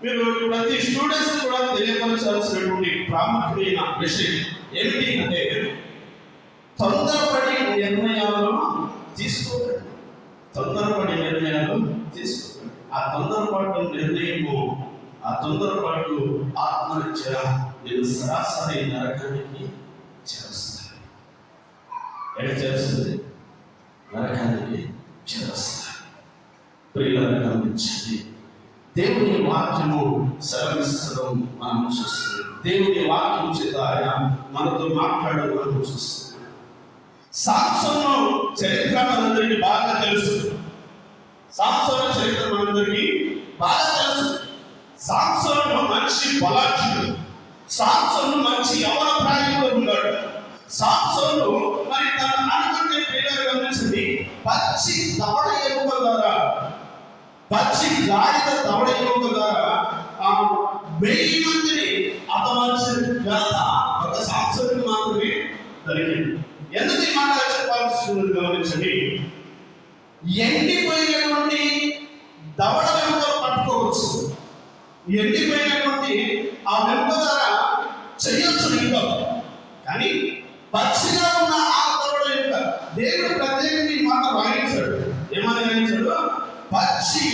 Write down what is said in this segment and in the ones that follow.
మీరు ప్రతి స్టూడెంట్స్ కూడా తెలియపరచాల్సినటువంటి ప్రాముఖ్యమైన విషయం ఏమిటి అంటే, తొందరపడి నిర్ణయాలు తీసుకోకండి. తొందరపడి నిర్ణయాలు తీసుకోకండి. ఆ తొందరపాటు నిర్ణయము, ఆ తొందరపాటు ఆత్మహత్య నేను సరాసరి నరకానికి చేస్తాను. ఎక్కడ చేస్తుంది? నరకానికి చేస్తాను. ప్రియులారా గమనించండి, దేవుని వాక్యము సెలవిస్తడం మనం చూస్తున్నాం. దేవుని వాక్యం చేత ఆయన మనతో మాట్లాడడం మనం చూస్తున్నాం. సామ్సోను చరిత్ర మనందరికీ బాగా తెలుసు. సామ్సోను చరిత్ర మనందరికీ బాగా తెలుసు. సామ్సోను మంచి బలాఢ్యుడు. సామ్సోను మంచి యవన ప్రాయంలో ఉన్నాడు. సామ్సోను మరి తన అనుకుంటే ప్రియులారా గమనించండి, పచ్చి దవడ ఎముక ద్వారా, పచ్చి గాడిద దవడ ఎముక ద్వారా 1000 మందిని అపమార్చిన ఘనత ఒక సామ్సోనుకు మాత్రమే దొరికింది. ఎందుకు ఈ మాట చెప్పాల్సి గమనించండి, ఎండిపోయినటువంటి దవడ వెంపలు పట్టుకోవచ్చు. ఎండిపోయినటువంటి ఆ వెంప ద్వారా చేయొచ్చు ఇంకా, కానీ పచ్చిగా ఉన్న ఆ దవడ యొక్క దేవుడు ప్రత్యేకంగా ఈ మాట రాయించాడు. ఏమని రాయించాడు? పచ్చి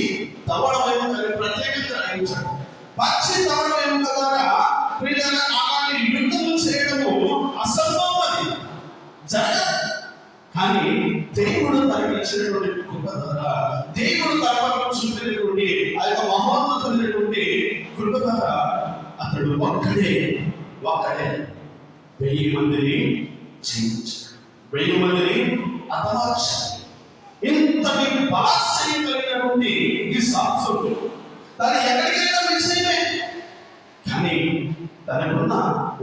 దవడ వెంప ప్రత్యేకంగా రాయించాడు. పచ్చి దవడ వెంప ద్వారా అలాంటి యుద్ధము చేయడము అసంభవం, అది జరగదు. కానీ దేవుడు తనకి ఇచ్చినటువంటి కృప ద్వారా, దేవుడు తన పట్ల చూపినటువంటి ఆ యొక్క మహోన్నతమైనటువంటి కృప ద్వారా అతడు ఒక్కడే 1000 మందిని జయించాడు. 1000 మందిని హతమార్చాడు. ఇంతటి బలాశయం కలిగినటువంటి ఈ సామ్సోను తను ఎక్కడికైనా విషయమే, కానీ తనకున్న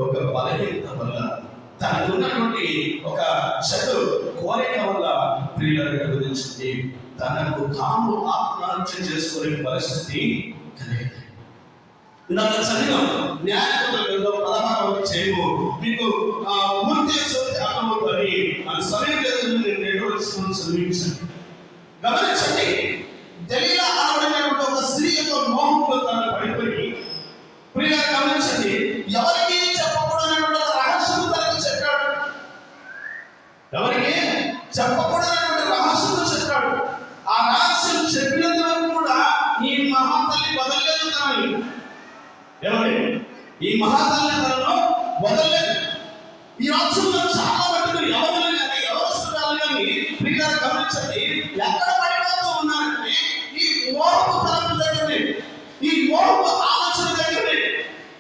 ఒక బలహీనత వల్ల, తనకున్నటువంటి ఒక చెడు కోరిక వల్ల ప్రియులను గమనించింది, తనకు తాము ఆత్మహత్య చేసుకునే పరిస్థితి కలిగింది. ఇందాక చదివాం న్యాయాధిపతుల గ్రంథం 16వ అధ్యాయము. మీకు పూర్తి అర్థమవుతుంది. అది సమయం లేదు, నేను చదివించాను. గమనించండి, దెలీలా అనబడినటువంటి ఒక స్త్రీ యొక్క మోహంలో తను పడిపోయి, ప్రియులను గమనించండి, ఎవరికి చెప్పకూడనటువంటి రహస్యం తనకు చెప్పాడు. ఎవరికి చెప్పకూడనటువంటి రహస్యం చెప్పాడు. ఆ రహస్యం చెప్పినంత వరకు కూడా ఈ మహాతల్లి వదలలేదు. కానీ ఏమండి, ఈ మహాతల్లి తనను వదలలేదు. ఈ రాష్ట్రంలో చాలా మటుకు ఎవరు కానీ ఎవరు కానీ ప్రియులను గమనించండి, ఎక్కడ పడిపోతూ ఉన్నారంటే ఈ మోహపు తలపు దగ్గరే, ఈ మోహపు ఆలోచన దగ్గరే,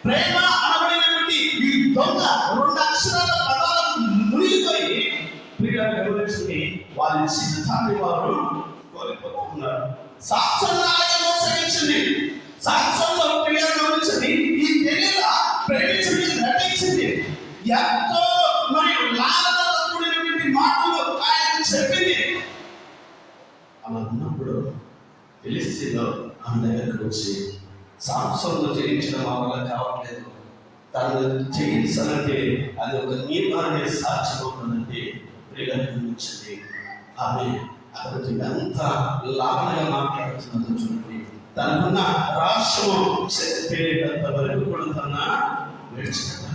ప్రేమ అనబడినటువంటి ఈ దొంగ 2 అక్షరాల పదాలకు మునిగిపోయి ప్రియులను గమనించండి, వారి జీవితాన్ని వారు కోల్పోతున్నారు. సామ్సోను అలాగే మోసగించింది. సామ్సోనులో ప్రియులను గమనించండి, ఈ దెలీలా ప్రేమించింది, నటించింది. ఎంతో మరియు లాలనతో కూడినటువంటి మాటలు ఆయన చెప్పింది. అలా ఉన్నప్పుడు ఫిలిష్తీయులు ఆమె దగ్గరకు వచ్చి, సామ్సోను జయించడం మా వల్ల కావట్లేదు, తను జయించాలంటే అది ఒక నియమాన్ని సాధ్యమవుతుందంటే ప్రియులను గమనించండి, ఆమె అతనికి ఎంత లాభంగా మాట్లాడుతున్నదో చూడండి. తనకున్న రాష్ట్రం చెప్పేటంత వరకు కూడా తన విడిచిపెట్టాలి.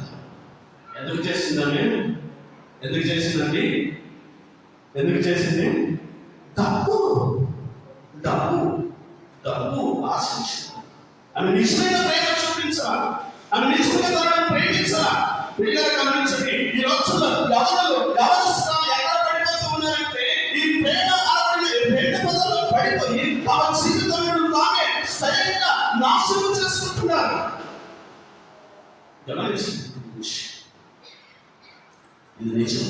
ఎందుకు చేసిందని? ఎందుకు చేసిందండి? ఎందుకు చేసింది? డబ్బు డబ్బు డబ్బు ఆశించింది. ఆమె నిజమైన ప్రేమ చూపించాలా, ఆమె నిజమైన తనను ప్రేమించాలా. ప్రియులను గమనించండి, ఈ రోజుల్లో యవనస్తులు ఎక్కడ పడిపోతూ ఉన్నారంటే ఈ ప్రేమ ప్రేమ పదాలు పడిపోయి తమ జీవితంలో తామే స్వయంగా నాశనం చేసుకుంటున్నారు. గమనించండి, ఇది నిజం.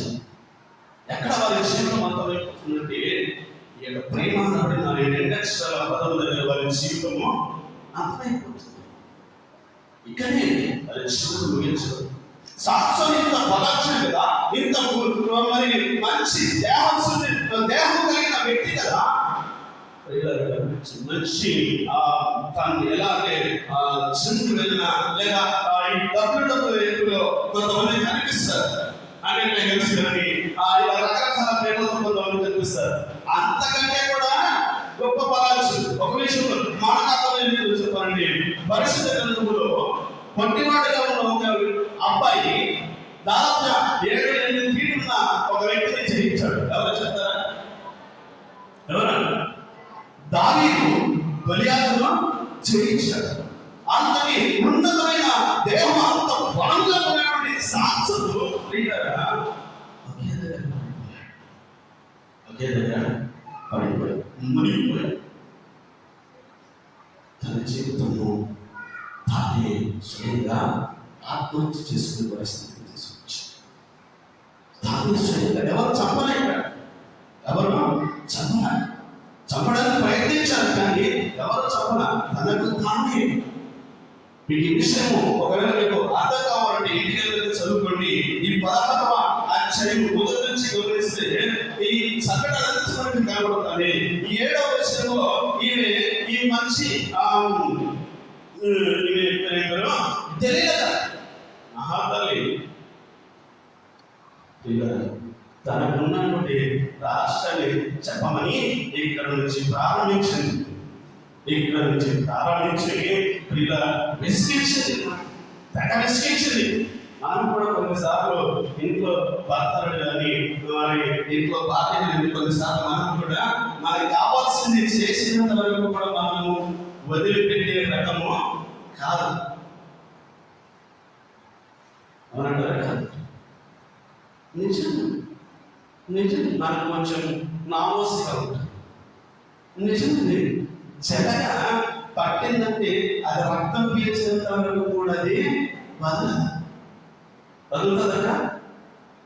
ఎక్కడ వారి జీవితం అంతమైపోతుందంటే ఈ యొక్క ప్రేమ అనబడిన 2 అక్షరాల పదముల దగ్గర వారి జీవితము అంతమైపోతుంది. ఇక్కడే వారి జీవితం ముగించదు. సామ్సోను ఇంత బలాఢ్యుడు కదా, ఇంత మరి మంచి దేహం కలిగిన వ్యక్తి కదా, మంచి తను ఎలా అంటే జిమ్కి వెళ్ళిన లేదా ఈ డబ్బులో కొంతమంది కనిపిస్తారు, అన్నింటినీ కలిసి ఇలా రకరకాల ప్రేమతో కొంతమంది కనిపిస్తారు. అంతకంటే కూడా గొప్ప ఫలాలు. ఒక విషయంలో మానకాత్మ చెప్పాలండి, పరిశుద్ధ గ్రంథములో పొట్టివాడిగా ఉన్న ఒక అబ్బాయి దాదాపుగా 7-8 ఫీట్ ఉన్న ఒక వ్యక్తిని జయించాడు. ఎవరు చెప్తారా? ఎవరన్నా? దావీదు గొలియాతును జయించాడు. అంతటి ఉన్నతమైన దేహం, అంత బలంగా ఉన్నటువంటి సాక్షులు ఒకే దగ్గర పడిపోయాడు, మునిగిపోయాడు. తన జీవితము తానే స్వయంగా ఆత్మహత్య చేసుకునే పరిస్థితికి తీసుకొచ్చాడు. తానే స్వయంగా ఎవరు చంపలేక, ఎవరు చంపడానికి ప్రయత్నించారు, కానీ ఎవరు చంపన, తనకు తానే. మీకు ఈ విషయము ఒకవేళ మీకు అర్థం కావాలంటే ఇంటికి చదువుకోండి. ఈ 16వ అధ్యాయం మొదటి నుంచి గమనిస్తే ఈ సంఘటనలంతా మనకు కనబడుతుంది. ఈ 7వ వచనంలో ఈ మనిషి తెలియదు మహాతల్లి తనకున్నటువంటి రాష్ట్రాన్ని చెప్పమని ఇక్కడ నుంచి ప్రారంభించింది. విసిగించింది. మనం కూడా కొన్నిసార్లు ఇంట్లో భర్తలు కానీ ఇంట్లో బాధ్యతలు కొన్నిసార్లు మనం కూడా మనకి కావాల్సింది చేసినంత వరకు కూడా మనము వదిలిపెట్టే రకము కాదు. అవునంటారా? కాదు. నిజం మనకు కొంచెం నామోసిగా ఉంటుంది. నిజంగా జలగ పట్టిందంటే అది రక్తం పీల్చేంత వరకు కూడా అది వదులుతుందట.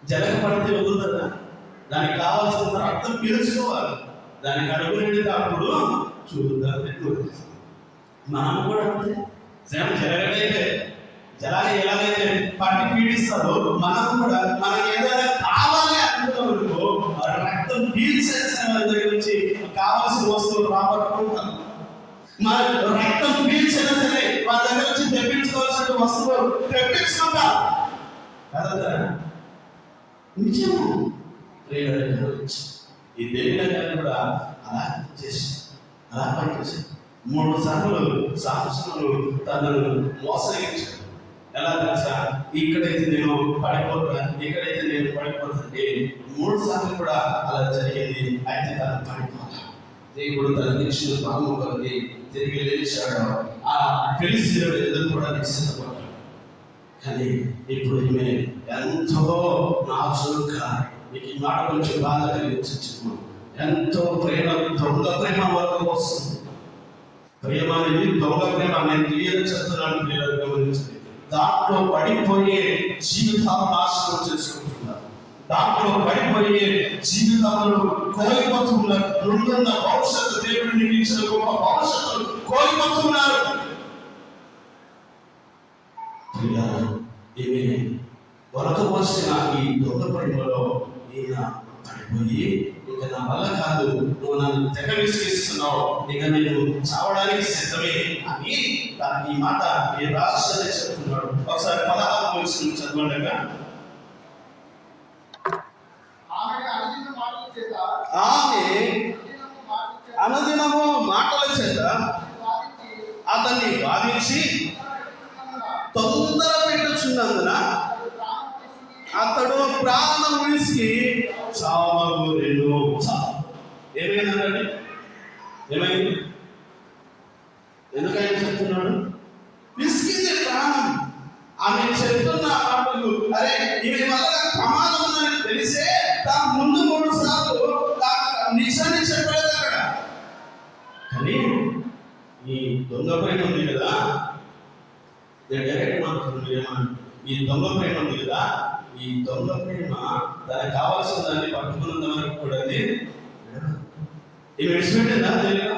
జలగ పడితే వదులుతుందా? దానికి కావాల్సినంత రక్తం పీల్చుకోవాలి. దానికి అడుగులేడితే అప్పుడు చూద్దాం. మనం కూడా అంతే. జలాగ ఎలాగైతే పట్టి పీడిస్తారో మనం కూడా మనకి ఏదైనా కావాలి అనుకున్నప్పుడు రక్తం పీల్చేసిన వాళ్ళ దగ్గర నుంచి కావాల్సిన వస్తువులు రాబట్టుకుంటాం. మన రక్తం పీల్చినా సరే వాళ్ళ దగ్గర నుంచి తెప్పించుకోవాల్సిన వస్తువులు తెప్పించుకుంటాం కదా. నిజము. ఈ తెలియని కూడా అలా పనిచేసి 3 సార్లు సాహసులు తనను మోసగించాడు. ఎలా తెలుసా? ఇక్కడైతే నేను పడిపోతాను, ఇక్కడైతే నేను పడిపోతుంటే 3 సార్లు కూడా అలా జరిగింది. అయితే తను పడిపోతాను. దేవుడు తన నిరీక్షణ బలము కలిగి తిరిగి లేచాడు. ఆ ఫిలిష్తీయుడు ఎదుర్కోవడానికి సిద్ధపడ్డాడు. కానీ ఇప్పుడు ఈమె ఎంతో నాజూగా, మీకు ఈ మాట కొంచెం బాధ కలిగించు, ఎంతో ప్రేమ, దొంగ ప్రేమ వరకు వస్తుంది. ప్రేమ అనేది దొంగ ప్రేమ. నేను క్లియర్ చెప్తున్నాను, క్లియర్ గమనించండి. దాంట్లో పడిపోయే జీవితాలు నాశనం చేసుకుంటున్నారు. దాంట్లో పడిపోయే జీవితాలను కోల్పోతున్నారు. ముందున్న భవిష్యత్తు, దేవుడు నిర్మించిన గొప్ప భవిష్యత్తును కోల్పోతున్నారు. ఈమె వరకవలసిన ఈ దొంగ ప్రేమలో ఈయన పడిపోయి, ఇక నా వల్ల కాదు, నువ్వు నన్ను తెగ విసిగిస్తున్నావు, ఇక నేను చావడానికి సిద్ధమే అని ఈ మాట ఈ రాష్ట్రాన్ని చెప్తున్నాడు. ఒకసారి 16వ వచనం చదవండి. ఆమె అనుదినము మాటల చేత అతన్ని బాధించి తొందర పెట్టుచున్నందున అతడు ప్రాణం విసిగి చావగోరెను. ఏమైందండి? ఏమైంది? ఎందుకైనా చెప్తున్నాడు? విసిగింది ప్రాణం. ఆమె చెప్తున్న మాటలు, అరే ఈమె వల్ల ప్రమాదం ఉందని తెలిసే తాను ముందు 3 సార్లు నిజాన్ని చెప్పలేదు అక్కడ. కానీ ఈ దొంగ ప్రేమ ఉంది కదా, నేను డైరెక్ట్ మాట్లాడుతున్నాను. ఈ దొంగ ప్రేమ ఉంది కదా, ఈ దొంగ ప్రేమ దానికి కావాల్సిన దాన్ని పట్టుకున్నంత వరకు కూడా ఇవి విడిచిపెట్టిందా? తెలియదా?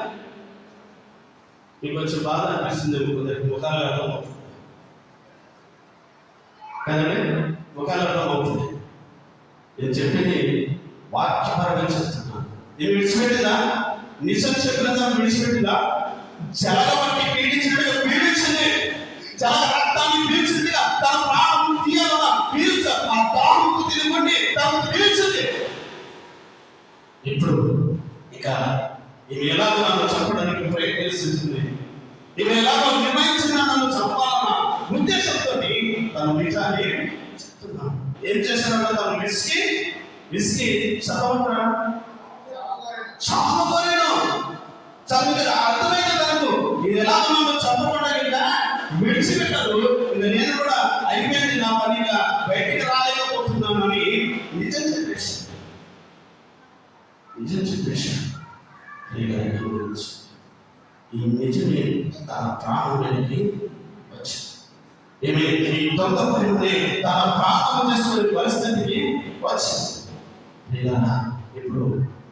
మీకు కొంచెం బాధ అనిపిస్తుంది. కొందరికి ముఖాలు అర్థమవుతుంది కదండి, ముఖాలు అర్థమవుతుంది. నేను చెప్పింది వాక్యపరంగా చెప్తున్నాను. ఇవి విడిచిపెట్టిందా? నిజం చెప్పిన విడిచిపెట్టిందా? జలగబట్టి పీడించినట్టుగా పీడించింది. జల రక్తాన్ని పీల్చింది. తన ప్రాణం తీయాలన్నా పీల్చ, ఆ దాహంకు తినమండి తను పీల్చింది. ఇప్పుడు ఇక ఈమె ఎలాగో నన్ను చంపడానికి ప్రయత్నిస్తుంది, ఈమె ఎలాగో నిర్ణయించిన నన్ను చంపాలన్న ఉద్దేశంతో తను నిజాన్ని చెప్తున్నాను. ఏం చేశాడంటే తను విసికి చదవరా చావబోయాను. చదువు అర్థమైతే తనకు ఇది ఎలాగో నన్ను చంపకుండా విడిచిపెట్టారు. ఇక నేను కూడా అయిపోయింది నా పనిగా బయటికి రాలేకపోతున్నాను అని నిజం చెప్పేశాను. ఈ నిజమే తన ప్రాణానికి వచ్చింది. ఏమి ఈ తొందరపడినే తన ప్రాణం చేసుకునే పరిస్థితికి వచ్చింది. ఇప్పుడు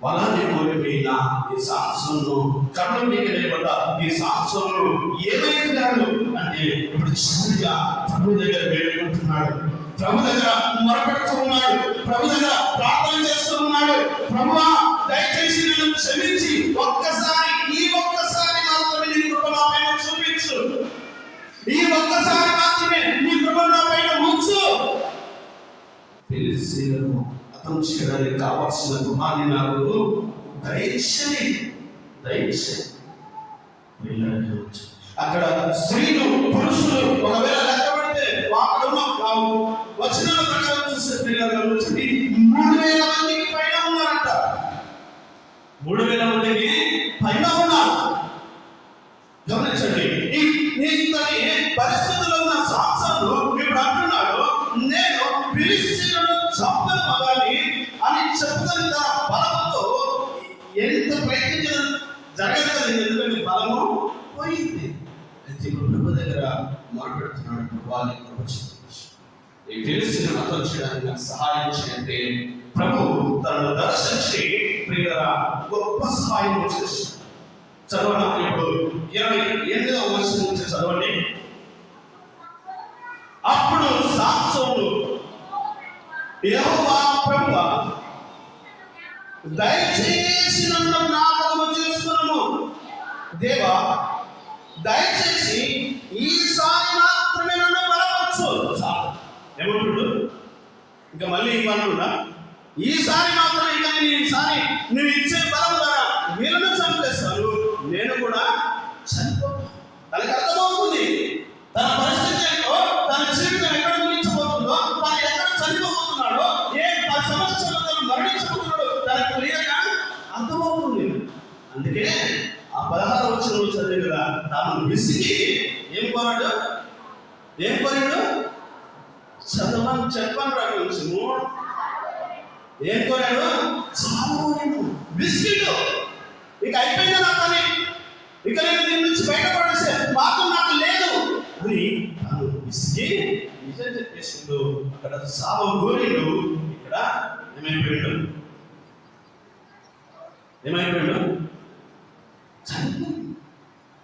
వలాన్ని కోల్పోయిన ఈ సాంసను కళ్ళు మీకలేబడ్డ ఈ సాంసను ఏమైతున్నాడు అంటే ఇప్పుడు చిన్నగా ప్రభు దగ్గర వేడుకుంటున్నాడు, ప్రభు దగ్గర మొరపెడుతూ ఉన్నాడు, ప్రభు దగ్గర ప్రార్థన చేస్తూ ఉన్నాడు. ప్రభువా దయచేసి నన్ను క్షమించి ఒక్కసారి మాత్రమే నీ కృప నా పైన చూపించు, ఈ ఒక్కసారి మాత్రమే నీ కృప నా పైన ఉంచు. ఫిలిష్తీయులను హతం చేయడానికి కావాల్సిన గృహాన్ని నాకు దయచేయి. అక్కడ స్త్రీలు పురుషులు ఒకవేళ లెక్క పెడితే వచనాల ప్రకారం చూస్తే 3,000 మందికి పైన ఉన్నారంట. 3,000 మందికి పైన ఉన్నారు. గమనించండి, ఇంతని పరిస్థితుల్లో ఉన్న సాంసను ఇప్పుడు అంటున్నాడు, నేను ఫిలిష్తీయులను చంపన మగాని అని చెప్పుకొని తన బలంతో ఎంత ప్రయత్నించడం జరగదు. ఎందుకంటే బలము పోయింది. అయితే ఇప్పుడు ప్రభు దగ్గర మాట్లాడుతున్నాడు, వాళ్ళ ఈ ఫిలిష్తీయులను హతం చేయడానికి నాకు సహాయం చేయంటే ప్రభు తనను దర్శించి ప్రియులారా గొప్ప సహాయం చేసి చదవడం. ఇప్పుడు 28వ వచనం నుంచి చదవండి. అప్పుడు సాంసోను యెహోవా ప్రభువా దయచేసి నన్ను జ్ఞాపకము చేసుకున్నాము, దేవా దయచేసి ఈసారి మాత్రమే నన్ను బలపరచు. ఏమంటుడు ఇంకా మళ్ళీ ఇవ్వనున్నా, ఈసారి మాత్రం ఇక ఈసారి నువ్వు ఇచ్చే బలం ద్వారా వీళ్ళను చంపేస్తాను, నేను కూడా చనిపోతాను. తనకు అర్థమవుతుంది తన పరిస్థితి ఏంటో, తన జీవితం ఎక్కడ ముగించబోతుందో, తను ఎక్కడ చనిపోతున్నాడో, ఏ సమస్యలో తను మరణించబోతున్నాడో తనకు క్లియర్గా అర్థమవుతుంది. అందుకే ఆ 16వ వచనం చదివి కదా, తాను విసిగి ఏం కోరాడు చెప్పను రా కొంచెము. ఏం కోరాడు? చావు. విసిగిడు, ఇక అయిపోయింది నా పని, ఇక నేను దీని నుంచి బయటపడేసే మాత్రం నాకు లేదు అని తాను విసిగి నిజం చెప్పేసిండు. అక్కడ సావు కోరిండు, ఇక్కడ ఏమైపోయాడు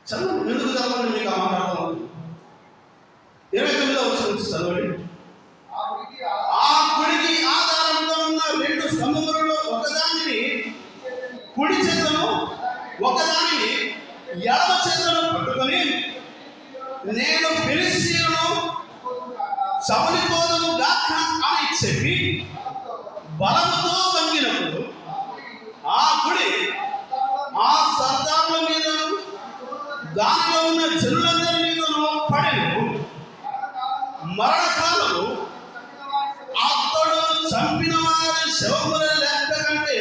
చదవండి. ఎందుకు చదవండి, మీకు ఆ మాట అర్థమవుతుంది. 29వ వచనం చదవండి. ఆ గుడికి ఆధారంగా ఉన్న 2 స్తంభములలో ఒకదానిని కుడి చేతను ఒకదానిని ఎడమ చేతను పట్టుకొని నేను ఫిలిష్తీయులను చబలిపోదును గాక అని చెప్పి బలముతో వంగినప్పుడు ఆ గుడి ఆ సర్దారుల మీద దానిలో ఉన్న జనులందరి మీదను పడెను. మరణకాలము అతడు చంపిన వారి శవముల లెక్క కంటే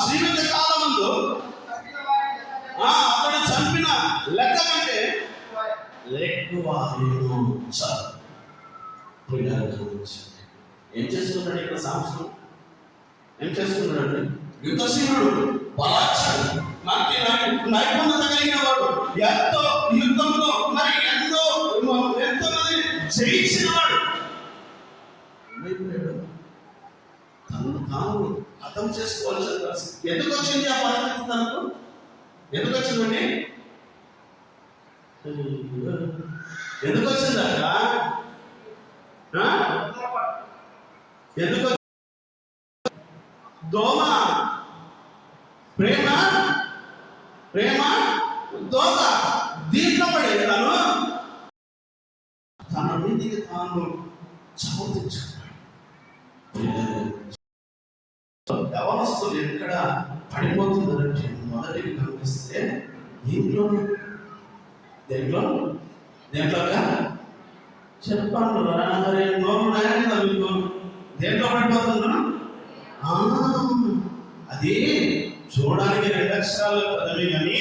జీవిత కాలముందు అతడు చంపిన లెక్క కంటే ఎక్కువ. ఏం చేస్తున్నాడు ఇక్కడ సాంసం? ఏం చేస్తున్నాడు? యుద్ధశీలుడు, బలాచారు, నైపుణ్యత కలిగిన వాడు, ఎంతో యుద్ధంలో మరి ఎంతో మంది జయించిన వాడు. తాను అర్థం చేసుకోవాల్సిన పరిస్థితి ఎందుకు వచ్చింది? ఆ పరిస్థితి తనకు ఎందుకు వచ్చిందండి? ఎందుకు వచ్చిందట? ఎందుకు? దోమ ప్రేమ దోమ దీంట్లో పడే తన మీదికి తాను చదువుతున్నాడు. యవనస్తులు ఎక్కడ పడిపోతుందంటే మొదటికి కనిపిస్తే దీంట్లో దేంట్లో చెప్పండి మరి నోరు నాయన మీకు దేంట్లో పడిపోతున్నా అది చూడడానికి 2 అక్షరాలు పదవి కానీ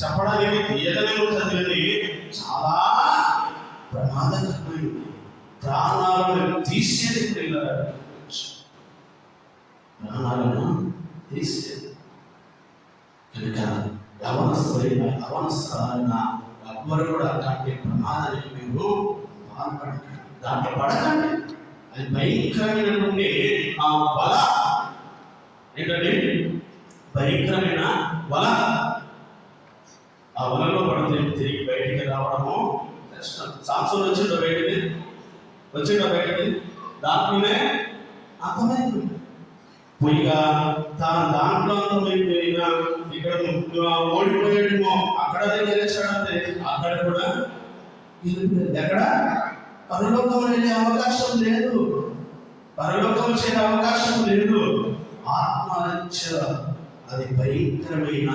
చెప్పడానికి తీయగానే ఉంటుంది కానీ చాలా ప్రమాదకరమైనది, ప్రాణాలను తీసేది. ప్రాణాలను తీసేది కనుక యవనస్తులైన ఎవ్వరు కూడా అలాంటి ప్రమాదానికి మీరు పాల్పడకండి, దాంట్లో పడకండి. అది భయంకరమైనటువంటి ఆ వల ఏంటంటే భయంకరమైన వల. ఆ వలలో పడితే తిరిగి బయటికి రావడము కష్టం. సాంసన్ వచ్చిండో బయటికి దాంట్లోనే అంతమైంది. పోయిగా తాను దాంట్లో అంతమైపోయినా ఇక్కడ ఓడిపోయాడేమో అక్కడ గెలిచాడంటే అక్కడ కూడా ఎక్కడ పరలోకం వెళ్ళే అవకాశం లేదు, పరలోకం చేసే అవకాశం లేదు. ఆత్మహత్య అది భయంకరమైన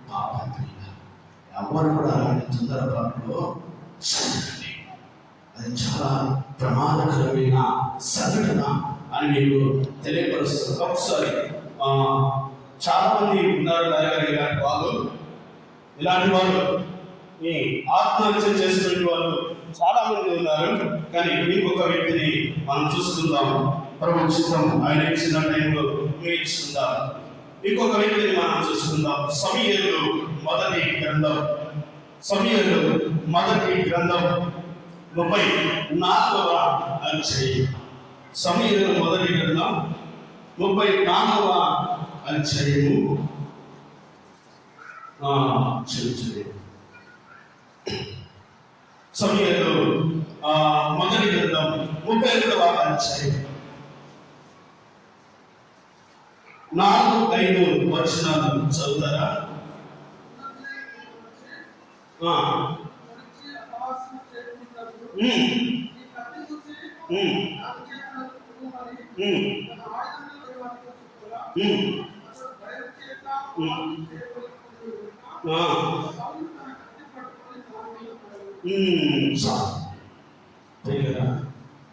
పాపం. ఎవరు కూడా అలాంటి తొందరపాటులో అది చాలా ప్రమాదకరమైన సంఘటన అని మీకు తెలియపరుస్తుంది. ఒకసారి చాలా మంది ఉన్నారు ఇలాంటి వాళ్ళు ఈ ఆత్మహత్య చేసుకునే వాళ్ళు చాలా మంది ఉన్నారు. కానీ మీకు ఒక వ్యక్తిని మనం చూసుకుందాం. ప్రభు చిత్తం ఆయన ఇచ్చిన టైంలో మీరు ఇచ్చుకుందాం. ఇంకొక వ్యక్తిని మనం చూసుకుందాం. సమూయేలు మొదటి గ్రంథం 34వ అధ్యాయం. సమూయేలు మొదటి గ్రంథం 34వ అధ్యాయము. సమూయేలు మొదటి గ్రంథం 32వ అధ్యాయం 4-5 వచనాలు చదువుతారా?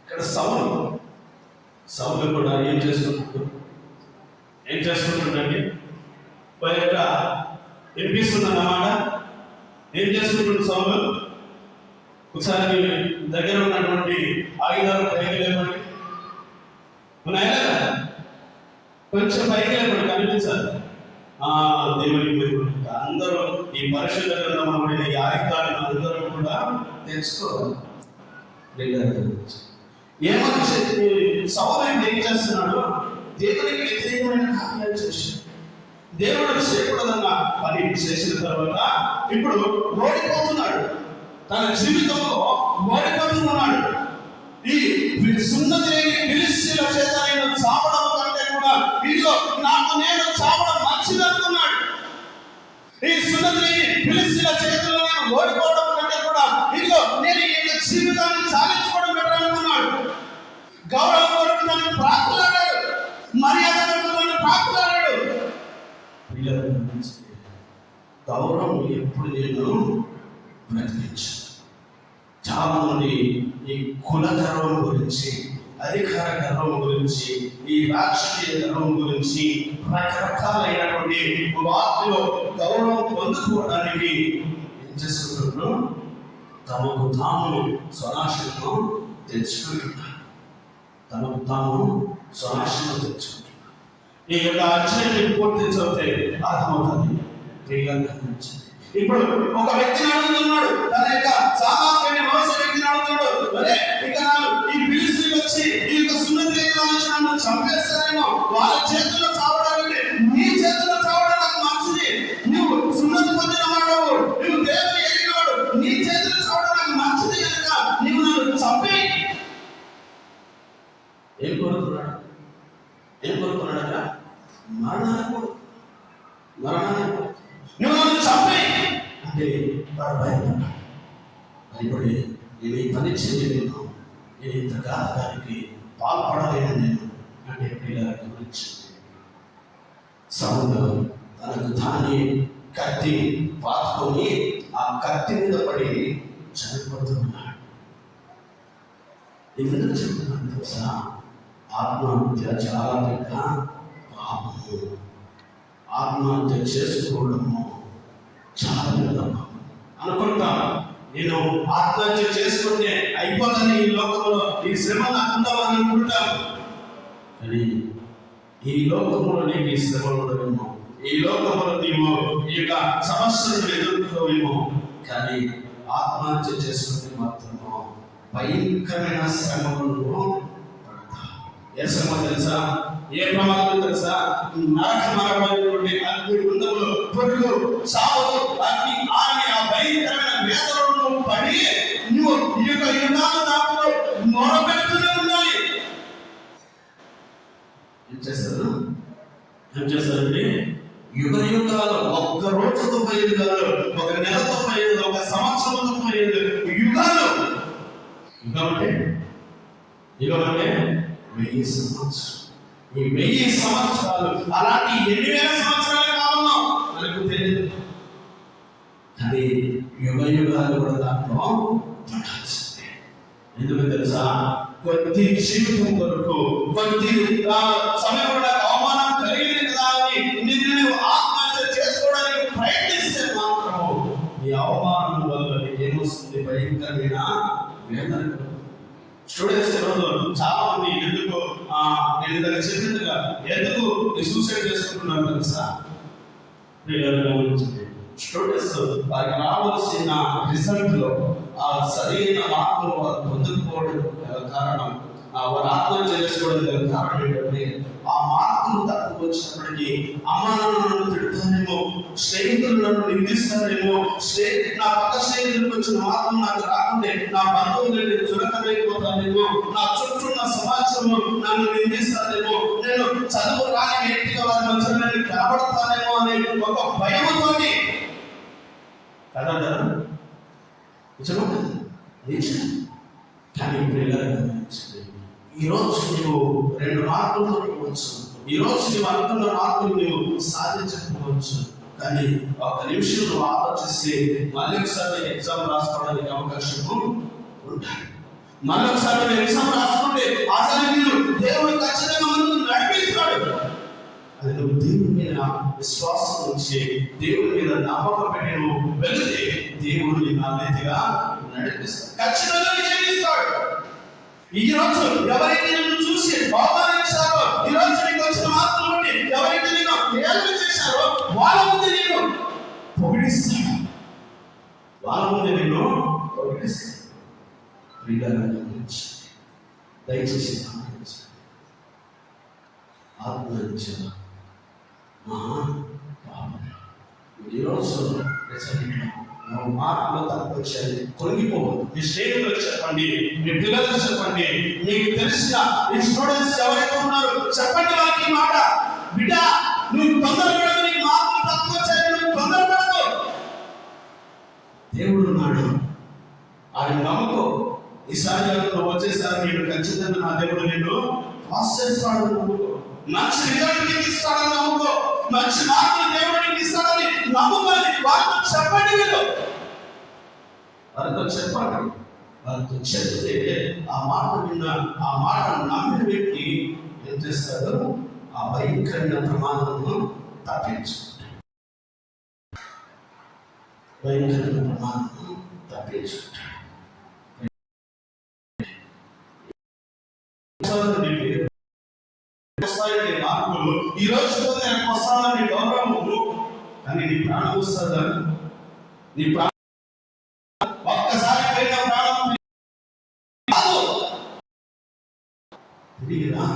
ఇక్కడ సౌలు కూడా ఏం చేసుకుంటుండండి? బయట వినిపిస్తుందన్నమాట. ఏం చేసుకుంటుండు సౌలు? ఒకసారి దగ్గర ఉన్నటువంటి ఆయుధాలు పైకి లేపండి. ఉన్నాయా కదా? కొంచెం పైకి లేపండి, కనిపించాలి. దేవుడికి అందరూ ఈ పరిశుద్ధ గ్రంథం ఈ ఆయుధాలను అందరూ కూడా తెచ్చుకోవాలి. ఏమని సౌలు ఏం చేస్తున్నాడు? దేవునికి వ్యతిరేకమైన కార్యాలు చేశాడు. దేవుడు చేయకూడదన్న పని చేసిన తర్వాత ఇప్పుడు ఓడిపోతున్నాడు. తన జీవితంలో ఓడిపోతున్నాడు. ఈ సున్నతి లేని ఫిలిష్తీయుల చేత నేను చావడం కంటే కూడా ఇదిగో నాకు నేను చావడం మంచిదనుకున్నాడు. ఈ సున్నతి లేని ఫిలిష్తీయుల చేతిలో నేను ఓడిపోవడం కంటే కూడా ఇదిగో నేను ఈ జీవితాన్ని సాధించుకోవడం బెటర్ అనుకున్నాడు. గౌరవం కొరకు నన్ను ప్రాకులాడాడు, మర్యాద కొరకు నన్ను ప్రాకులాడాడు. గౌరవం ఎప్పుడు నేను బ్రతికించాను. చాలా మంది ఈ కుల గర్వం గురించి, అధికార గర్వం గురించి, ఈ రాజకీయ గర్వం గురించి రకరకాలైనటువంటి వాటిలో గౌరవం పొందుకోవడానికి ఏం చేసుకుంటున్నారు? తమకు తాము స్వనాశనం తెచ్చుకుంటున్నారు. ఈ యొక్క అధ్యాయాన్ని పూర్తి చదివితే అర్థమవుతుంది. ఇప్పుడు ఒక వ్యక్తిని అడుగుతున్నాడు, తన యొక్క సామాన్యమైన మోస వ్యక్తిని అడుగుతున్నాడు, అరే ఇక ఈ ఫిలిష్తీయులు వచ్చి ఈ యొక్క సున్నతి లేని నన్ను చంపేస్తారేమో, వాళ్ళ చేతుల్లో చావడానికి నీ చేతుల్లో చావడం నాకు మంచిది. నువ్వు సున్నతి పొందిన వాడవు, నువ్వు దేవుని ఎరిగినవాడు, నీ చేతుల్లో చావడం నాకు మంచిది కనుక నీవు నన్ను చంపి. ఏం కోరుకున్నాడట? మరణానికి. నువ్వు నన్ను చంపి అంటే వాడు భయపడి నేను ఈ పని చేయలేను, నేను ఇంత కాలానికి పాల్పడలేను నేను అంటే పిల్లల గురించి సౌలు తనకు తానే కత్తి పాతుకొని ఆ కత్తి మీద పడి చనిపోతున్నాడు. ఎందుకు చెప్తున్నాను తెలుసా? ఆత్మహత్య చాలా పెద్ద పాపము. ఆత్మహత్య చేసుకోవడము చాలా పెద్ద పాపం. అనుకుంటాం నేను ఆత్మహత్య చేసుకుంటే అయిపోతుంది ఈ లోకంలో, ఈ శ్రమ నాకు ఉందామని అనుకుంటాం. కానీ ఈ లోకంలో నీకు ఈ శ్రమలు ఉండవేమో, ఈ లోకంలో నీవు ఈ యొక్క సమస్యలను ఎదుర్కోవేమో, కానీ ఆత్మహత్య చేసుకుంటే మాత్రము భయంకరమైన శ్రమలను పడతావు. ఏ శ్రమ తెలుసా? ఏ ప్రమాదం తెలుసా? నరకమైనటువంటి అగ్ని గుండములు, పురుగు, సావులు, అగ్ని, ఆగి ఆ భయంకరమైన వేదనలను పడి నువ్వు ఈ యొక్క యుగాల దాంట్లో మొరపెడుతూనే ఉండాలి. ఏం చేస్తారండి? యుగ యుగాలు, ఒక్క రోజుతో పోయేది కాదు, ఒక నెలతో పోయేది, ఒక సంవత్సరంతో పోయేది, యుగాలు. యుగం అంటే 1000 సంవత్సరాలు. ఈ 1000 సంవత్సరాలు అలాంటి 2000 సంవత్సరాలు కావాలో మనకు తెలియదు. కానీ యుగ యుగాలు కూడా దాంట్లో పడాల్సిందే. ఎందుకు తెలుసా? కొద్ది జీవితం కొరకు, కొద్ది సమయం కూడా అవమానం కలిగింది కదా అని నిన్ను ఆత్మహత్య చేసుకోవడానికి ప్రయత్నిస్తే మాత్రము ఈ అవమానం వల్ల ఏమొస్తుంది? భయంకరమైన వేదన. స్టూడెంట్స్ ఈరోజు చాలా మంది ఎందుకు నేను ఇందాక చెప్పినట్టుగా ఎందుకు సూసైడ్ చేసుకుంటున్నారు తెలుసా? స్టూడెంట్స్ వారికి రావాల్సిన రిజల్ట్ లో ఆ సరైన మార్కులు వారు పొందకపోవడం కారణం, వారు ఆత్మహత్య చేసుకోవడం కారణం ఏంటంటే ఆ మార్కులు తక్కువ వచ్చినప్పటికీ అమ్మ నన్ను తిడతారేమో, స్నేహితులు నన్ను నిందిస్తారేమో, నా పక్క స్నేహితులకు వచ్చిన మార్కులు నాకు రాకుంటే నా బంధువులు నేను చులకమైపోతానేమో, నా చుట్టూ ఉన్న సమాజము నన్ను నిందిస్తారేమో, నేను చదువు రాని వ్యక్తిగా వారి మధ్య నేను కనబడతానేమో అనే ఒక భయముతోటి కదా కానీ ఈరోజు నువ్వు 2 మార్కులతో పోవచ్చు, ఈరోజు నువ్వు అనుకున్న మార్కులు నువ్వు సాధించకపోవచ్చు. కానీ ఒక నిమిషం నువ్వు ఆలోచిస్తే మళ్ళీ ఒకసారి ఎగ్జామ్ రాసుకోవడానికి అవకాశం ఉంటాయి. మళ్ళీ ఒకసారి ఎగ్జామ్ రాసుకుంటే ఆచార్యులు దేవుడు ఖచ్చితంగా మనకు నడిపిస్తాడు. అది నువ్వు దేవుడి మీద విశ్వాసం ఉంచి దేవుడి మీద నమ్మకం పెట్టి నువ్వు వెళితే దేవుడు నిన్ను అన్నిటిగా నడిపిస్తాడు, ఖచ్చితంగా విజయిస్తాడు. ఈ రోజు ఎవరైతే నిన్ను చూసి అవమానించారో, ఈ రోజు నీకు వచ్చిన మార్కులు బట్టి ఎవరైతే నేను ఏళ్ళు చేశారో వాళ్ళ ముందు నేను పొగిడిస్తాడు, వాళ్ళ ముందు నేను పొగిడిస్తాడు. దయచేసి ఆత్మహత్య ఈరోజు మార్కులు తక్కువ వచ్చాయి కొనిగిపోవద్దు. మీ స్నేహితులకు చెప్పండి, మీ పిల్లలకు చెప్పండి, మీకు తెలిసిన ఈ స్టూడెంట్స్ ఎవరైతే ఉన్నారో చెప్పండి వాళ్ళకి ఈ మాట. బిడ్డ, నువ్వు తొందరపడదు, నీకు మార్కులు తక్కువ వచ్చాయి, నువ్వు తొందరపడదు. దేవుడు ఉన్నాడు, ఆయన నమ్ముకో. ఈసారి నువ్వు వచ్చేసారి నేను ఖచ్చితంగా నా దేవుడు నిన్ను పాస్ చేస్తాడు నమ్ముకో. మంచి రిజల్ట్ నీకు ఇస్తాడని నమ్ముకో. మంచి మార్కులు దేవుడు నీకు ఇస్తాడని నమ్ముకోని వారితో చెప్పండి. వారితో చెప్పండి. వారితో చెప్తే ఆ మాట విన్న, ఆ మాట నమ్మిన వ్యక్తి ఏం చేస్తాడు? ఆ భయంకరమైన ప్రమాదమును తప్పించుకుంటాడు. భయంకరమైన ప్రమాదమును తప్పించుకుంటాడు. మార్పులు ఈ రోజు వస్తానని గౌరవము, కానీ నీ ప్రాణం వస్తుందా? నీ ప్రాణం ఒక్కసారి పోయిన ప్రాణం తిరిగి రా.